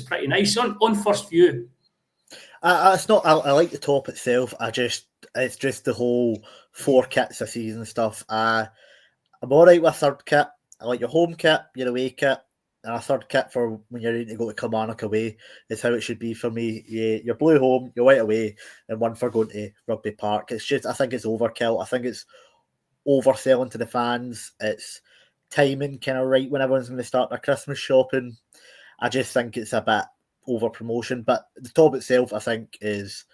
pretty nice on first view. It's not. I like the top itself. It's just the whole 4 kits a season stuff. I'm all right with a 3rd kit. I like your home kit, your away kit, and a 3rd kit for when you're ready to go to Kilmarnock away. Is how it should be for me. Your blue home, your white away, and one for going to Rugby Park. It's just, I think it's overkill. I think it's overselling to the fans. It's timing kind of right when everyone's going to start their Christmas shopping. I just think it's a bit over promotion. But the top itself, I think, is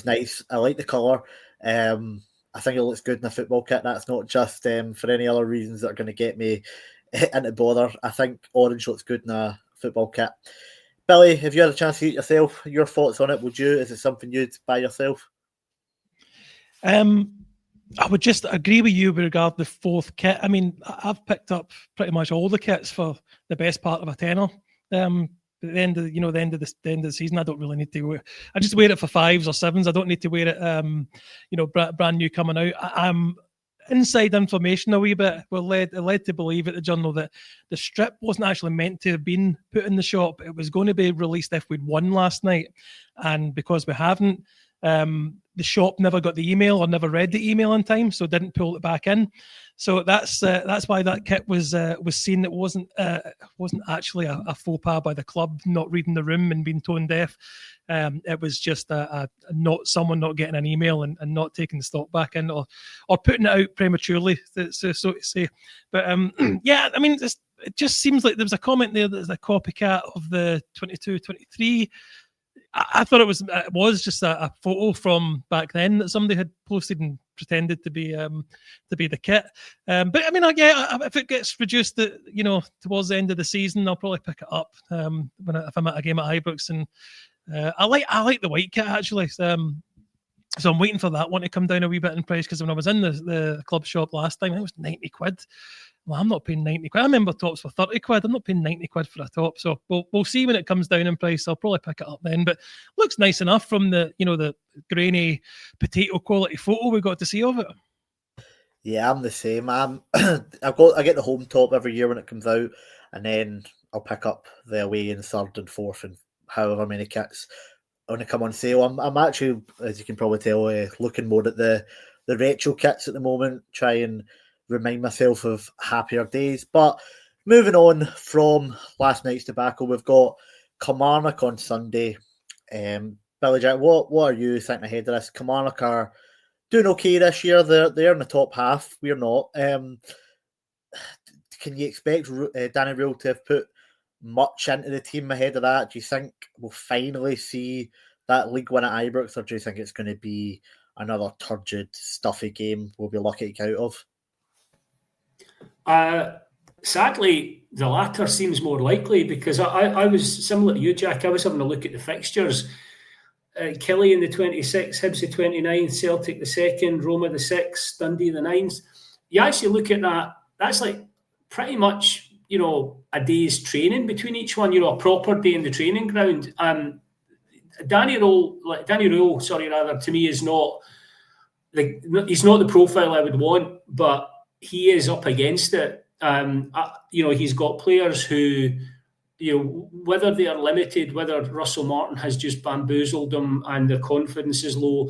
nice. I like the colour. I think it looks good in a football kit. That's not just for any other reasons that are going to get me into bother. I think orange looks good in a football kit. Billy, have you had a chance to see it yourself? Your thoughts on it? Would you? Is it something you'd buy yourself? I would just agree with you with regard to the 4th kit. I mean, I've picked up pretty much all the kits for the best part of a tenner. At the end of the season, I don't really need to wear. I just wear it for 5s or 7s. I don't need to wear it. Brand new coming out. inside information a wee bit. We're led to believe at the Journal that the strip wasn't actually meant to have been put in the shop. It was going to be released if we'd won last night, and because we haven't, the shop never got the email or never read the email in time, so didn't pull it back in. So that's why that kit was seen. It wasn't actually a faux pas by the club not reading the room and being tone deaf. It was just someone not getting an email and not taking the stock back in or putting it out prematurely, so to say. But yeah, I mean, it just seems like there was a comment there that there's a copycat of the 22-23. I thought it was just a photo from back then that somebody had posted and pretended to be the kit. But I mean, if it gets reduced, towards the end of the season, I'll probably pick it up if I'm at a game at Ibrox. And I like the white kit actually. So I'm waiting for that one to come down a wee bit in price, because when I was in the club shop last time, it was 90 quid. Well, I'm not paying 90 quid. I remember tops for 30 quid. I'm not paying 90 quid for a top. So we'll see when it comes down in price. I'll probably pick it up then. But looks nice enough from the grainy potato quality photo we got to see of it. Yeah, I'm the same. I get the home top every year when it comes out, and then I'll pick up the away in third and fourth and however many kits when they come on sale. I'm actually, as you can probably tell, looking more at the retro kits at the moment, try and remind myself of happier days. But moving on from last night's debacle, we've got Kilmarnock on Sunday. Billy Jack, what are you thinking ahead of this? Kilmarnock are doing okay this year. They're in the top half. We're not. Can you expect Danny Rule to have put much into the team ahead of that? Do you think we'll finally see that league win at Ibrox, or do you think it's going to be another turgid, stuffy game we'll be lucky to get out of? Sadly, the latter seems more likely, because I was similar to you, Jack. I was having a look at the fixtures. Killie in the 26th, Hibs the 29th, Celtic the 2nd, Roma the 6th, Dundee the 9th. You actually look at that, that's like pretty much, a day's training between each one, a proper day in the training ground. Danny Rule, to me is not, he's not the profile I would want, but he is up against it. He's got players who, whether they are limited, whether Russell Martin has just bamboozled them and their confidence is low,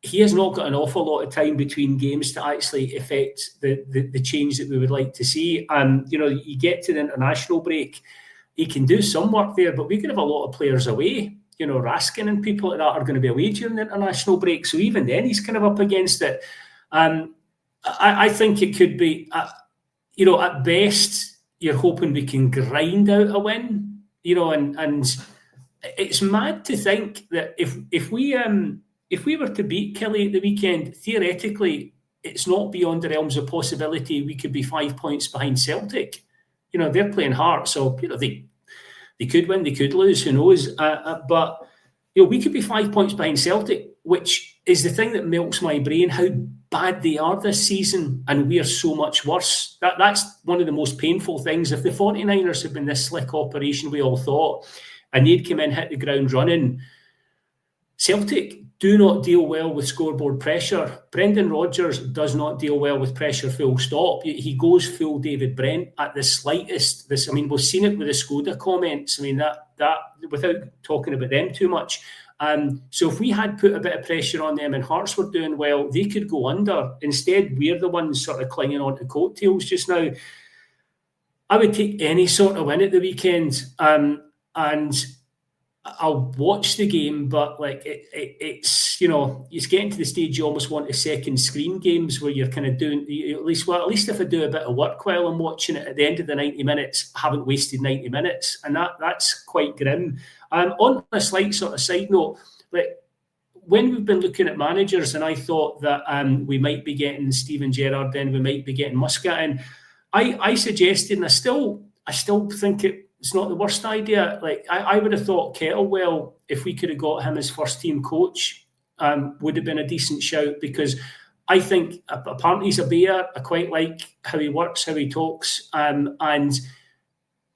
he has not got an awful lot of time between games to actually affect the change that we would like to see. And, you get to the international break, he can do some work there, but we could have a lot of players away. Raskin and people like that are going to be away during the international break. So even then, he's kind of up against it. I think it could be, at best, you're hoping we can grind out a win, and it's mad to think that if we were to beat Killie at the weekend, theoretically, it's not beyond the realms of possibility we could be 5 points behind Celtic. They're playing hard, so they could win, they could lose, who knows? But we could be 5 points behind Celtic, which is the thing that melts my brain, how bad they are this season, and we're so much worse. That's one of the most painful things. If the 49ers had been this slick operation we all thought, and they'd come in, hit the ground running, Celtic do not deal well with scoreboard pressure. Brendan Rodgers does not deal well with pressure, full stop. He goes full David Brent at the slightest. We've seen it with the Skoda comments. That without talking about them too much. So if we had put a bit of pressure on them and Hearts were doing well, they could go under. Instead, we're the ones sort of clinging on to coattails just now. I would take any sort of win at the weekend, and I'll watch the game, but it's getting to the stage you almost want a second screen games where you're kind of doing at least if I do a bit of work while I'm watching it, at the end of the 90 minutes, I haven't wasted 90 minutes, and that's quite grim. On a slight sort of side note, when we've been looking at managers, and I thought that we might be getting Steven Gerrard, then we might be getting Muscat in, I suggested, and I still think it's not the worst idea. I would have thought Kettlewell, if we could have got him as first team coach, would have been a decent shout, because I think apparently he's a bear. I quite like how he works, how he talks, and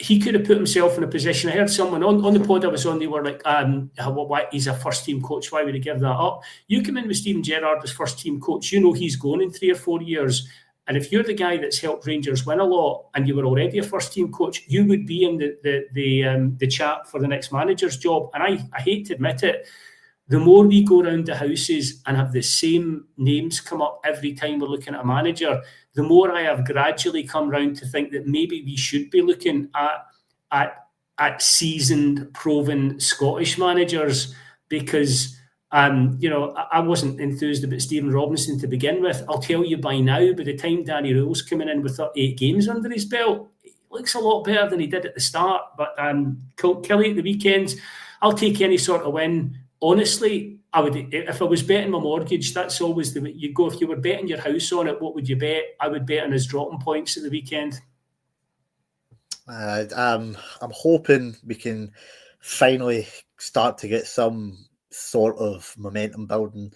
he could have put himself in a position. I heard someone on the pod I was on, they were like, why, he's a first team coach, why would he give that up? You come in with Steven Gerrard as first team coach, you know he's going in 3 or 4 years. And if you're the guy that's helped Rangers win a lot and you were already a first team coach, you would be in the chat for the next manager's job. And I hate to admit it, the more we go around the houses and have the same names come up every time we're looking at a manager, the more I have gradually come round to think that maybe we should be looking at seasoned, proven Scottish managers, because I wasn't enthused about Stephen Robinson to begin with. I'll tell you by now, by the time Danny Rowell's coming in with 8 games under his belt, he looks a lot better than he did at the start. But Killie at the weekends, I'll take any sort of win. Honestly, I would, if I was betting my mortgage, that's always the way you go. If you were betting your house on it, what would you bet? I would bet on his dropping points at the weekend. I'm hoping we can finally start to get some sort of momentum building,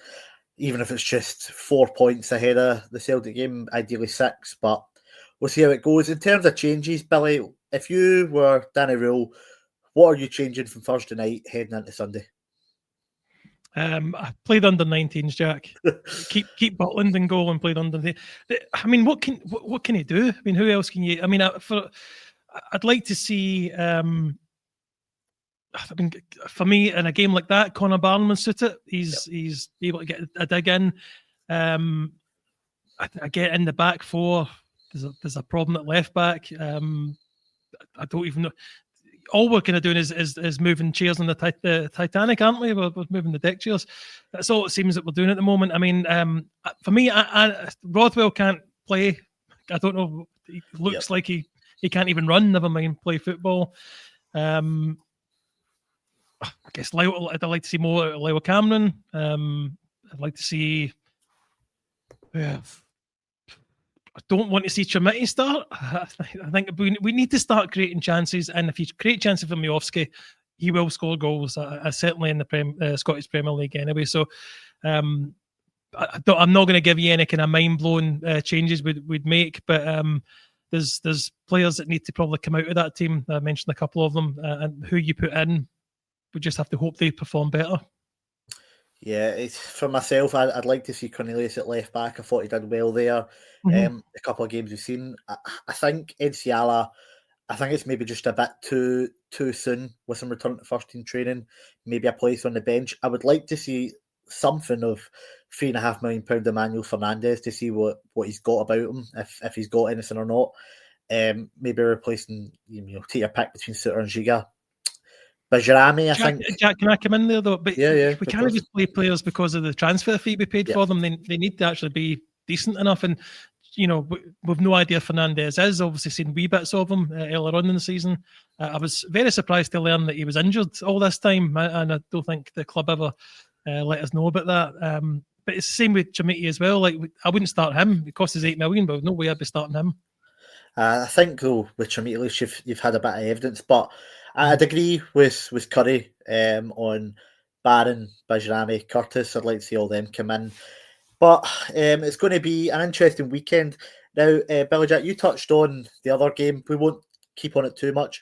even if it's just 4 points ahead of the Celtic game, ideally 6, but we'll see how it goes. In terms of changes, Billy, if you were Danny Rowell, what are you changing from Thursday night heading into Sunday? I played under 19s, Jack. keep Butland in goal and played under the. I mean, what can he do? I mean, who else can you? I mean, I'd like to see. I mean, for me, in a game like that, Connor Barron would suit it. He's able to get a dig in. I get in the back four. There's a problem at left back. I don't even know. All we're kind of doing is moving chairs on the Titanic, aren't we? We're moving the deck chairs. That's all it seems that we're doing at the moment. I mean, for me, Rothwell can't play. I don't know. He looks like he can't even run, never mind play football. I guess I'd like to see more Lyle Cameron. I'd like to see... I don't want to see Tremiti start. I think we need to start creating chances, and if you create chances for Miovski, he will score goals. Certainly in the Scottish Premier League anyway. So I'm not going to give you any kind of mind-blowing changes we'd make, but there's players that need to probably come out of that team. I mentioned a couple of them, and who you put in, we just have to hope they perform better. Yeah, for myself, I'd like to see Cornelius at left back. I thought he did well there. A couple of games we've seen. I think Enciala, I think it's maybe just a bit too soon with him returning to first team training. Maybe a place on the bench. I would like to see something of £3.5 million Emmanuel Fernandez to see what he's got about him, if he's got anything or not. Maybe replacing, take your pick between Suter and Giga. Bajrami, I think. Jack, can I come in there though? But yeah, we can't just play players because of the transfer fee we paid for them. They need to actually be decent enough. And we've no idea Fernandez is. Obviously, seen wee bits of him earlier on in the season. I was very surprised to learn that he was injured all this time, and I don't think the club ever let us know about that. But it's the same with Tremiti as well. Like, I wouldn't start him. It costs us $8 million, but no way I'd be starting him. I think though with Tremiti, at least you've had a bit of evidence, but I'd agree with Curry on Barron, Bajrami, Curtis. I'd like to see all them come in. But it's going to be an interesting weekend. Now, Billy Jack, you touched on the other game. We won't keep on it too much.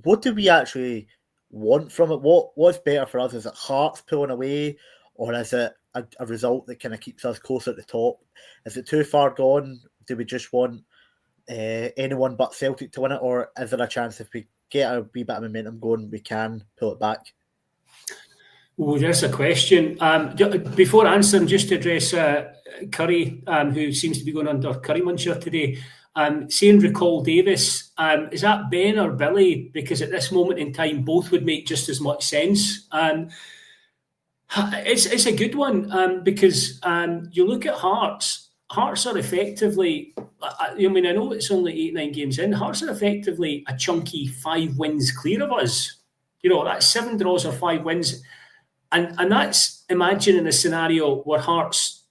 What do we actually want from it? What's better for us? Is it Hearts pulling away, or is it a result that kind of keeps us closer at the top? Is it too far gone? Do we just want anyone but Celtic to win it, or is there a chance if we get a wee bit of momentum going, we can pull it back? Oh, there's a question. Before answering, just to address Curry, who seems to be going under Curry Muncher today, saying recall Davis, is that Ben or Billy? Because at this moment in time, both would make just as much sense. It's a good one because you look at Hearts. Hearts are effectively, I know it's only 8-9 games in, Hearts are effectively a chunky 5 wins clear of us. That's 7 draws or 5 wins. And that's imagining a scenario where Hearts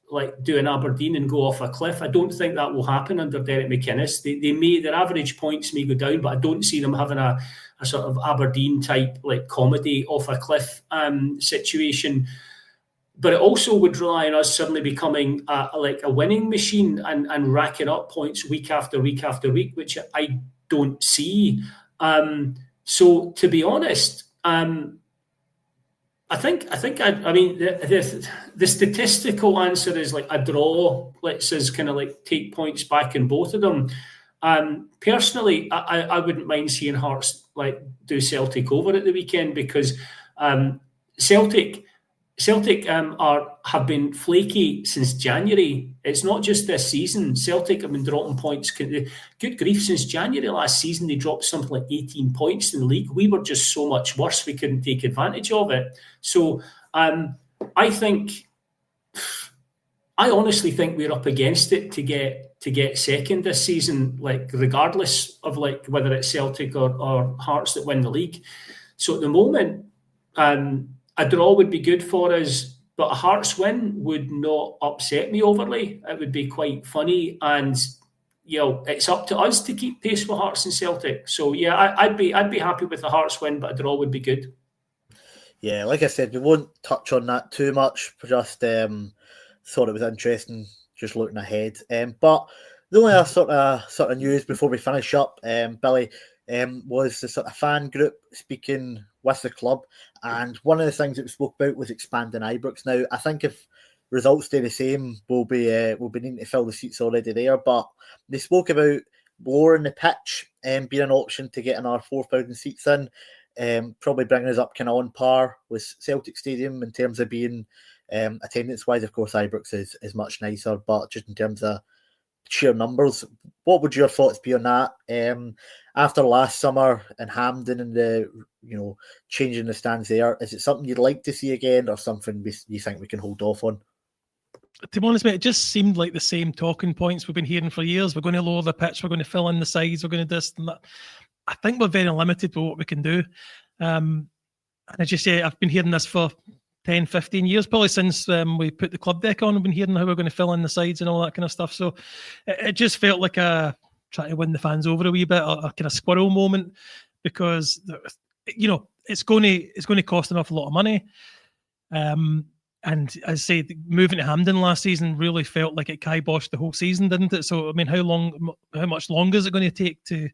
do an Aberdeen and go off a cliff. I don't think that will happen under Derek McInnes. Their average points may go down, but I don't see them having a sort of Aberdeen type comedy off a cliff situation. But it also would rely on us suddenly becoming a winning machine and racking up points week after week after week, which I don't see. So to be honest, I mean, the statistical answer is like a draw lets us kind of like take points back in both of them. Personally, I wouldn't mind seeing Hearts like do Celtic over at the weekend, because Celtic have been flaky since January. It's not just this season. Celtic have been dropping points. Good grief, since January last season, they dropped something like 18 points in the league. We were just so much worse, we couldn't take advantage of it. So I honestly think we're up against it to get second this season, like regardless of like whether it's Celtic or Hearts that win the league. So at the moment, a draw would be good for us, but a Hearts win would not upset me overly. It would be quite funny, and it's up to us to keep pace with Hearts and Celtic. So yeah, I'd be happy with a Hearts win, but a draw would be good. Yeah, like I said, we won't touch on that too much. Just thought it was interesting, just looking ahead. But the only sort of news before we finish up, Billy, was the sort of fan group speaking with the club, and one of the things that we spoke about was expanding Ibrox. Now, I think if results stay the same, we'll be needing to fill the seats already there. But they spoke about lowering the pitch and being an option to get another 4,000 seats in, probably bringing us up kind of on par with Celtic Stadium in terms of being attendance wise. Of course, Ibrox is much nicer, but just in terms of sheer numbers, what would your thoughts be on that? After last summer and Hampden and the changing the stands there, is it something you'd like to see again, or something you think we can hold off on? To be honest, mate, it just seemed like the same talking points we've been hearing for years. We're going to lower the pitch, we're going to fill in the sides, we're going to this and that. I think we're very limited with what we can do. And as you say, I've been hearing this for 10, 15 years, probably since we put the club deck on. I've been hearing how we're going to fill in the sides and all that kind of stuff. So it just felt like a trying to win the fans over a wee bit, a kind of squirrel moment, because it's going to cost an awful lot of money. And as I say, moving to Hampden last season really felt like it kiboshed the whole season, didn't it? So I mean, how much longer is it going to take to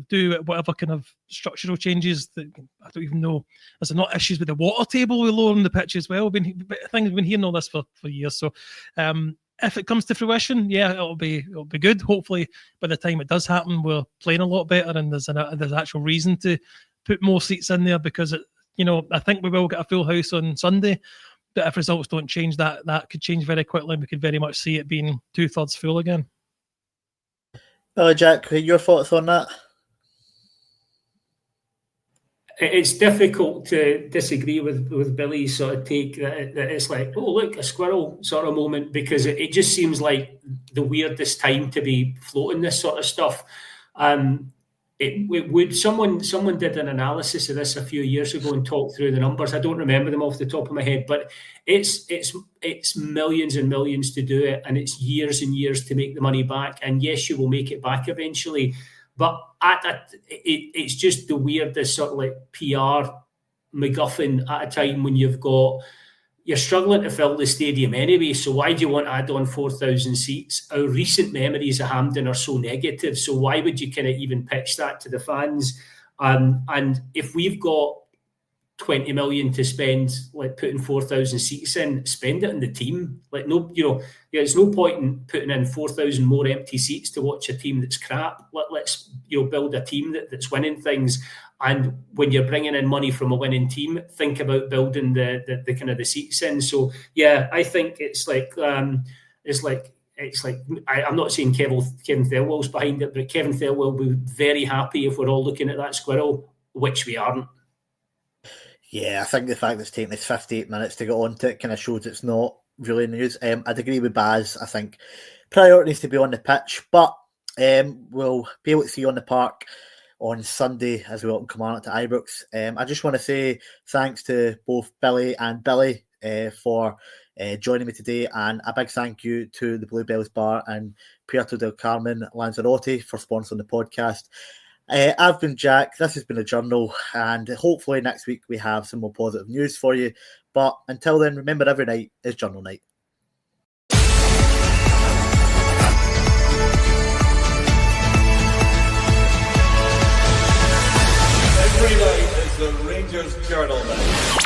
do whatever kind of structural changes that I don't even know? Is there not issues with the water table with lowering the pitch as well? I think we've been hearing all this for years. So if it comes to fruition, yeah, it'll be good. Hopefully by the time it does happen, we're playing a lot better and there's actual reason to put more seats in there, because I think we will get a full house on Sunday. But if results don't change, that could change very quickly, and we could very much see it being 2/3 full again. Jack, your thoughts on that? It's difficult to disagree with Billy's sort of take that it's like, oh, look, a squirrel sort of moment, because it just seems like the weirdest time to be floating this sort of stuff. Someone did an analysis of this a few years ago and talked through the numbers. I don't remember them off the top of my head, but it's millions and millions to do it, and it's years and years to make the money back. And yes, you will make it back eventually, but it's just the weirdest sort of like PR MacGuffin at a time when you're struggling to fill the stadium anyway. So why do you want to add on 4,000 seats? Our recent memories of Hampden are so negative. So why would you kind of even pitch that to the fans? And if we've got 20 million to spend, like putting 4,000 seats in, spend it on the team. Like there's no point in putting in 4,000 more empty seats to watch a team that's crap. Let's build a team that's winning things. And when you're bringing in money from a winning team, think about building the kind of the seats in. So yeah, I think it's like I'm not saying Kevin Thelwell's behind it, but Kevin Thelwell will be very happy if we're all looking at that squirrel, which we aren't. Yeah, I think the fact that it's taken us 58 minutes to get onto it kind of shows it's not really news. I'd agree with Baz. I think priorities to be on the pitch, but we'll be able to see you on the park on Sunday as we welcome Kilmarnock to Ibrox. I just want to say thanks to both Billy and Billy for joining me today, and a big thank you to the Bluebells Bar and Puerto del Carmen Lanzarote for sponsoring the podcast. I've been Jack, this has been a journal, and hopefully next week we have some more positive news for you. But until then, remember, every night is journal night. the Rangers Journal then.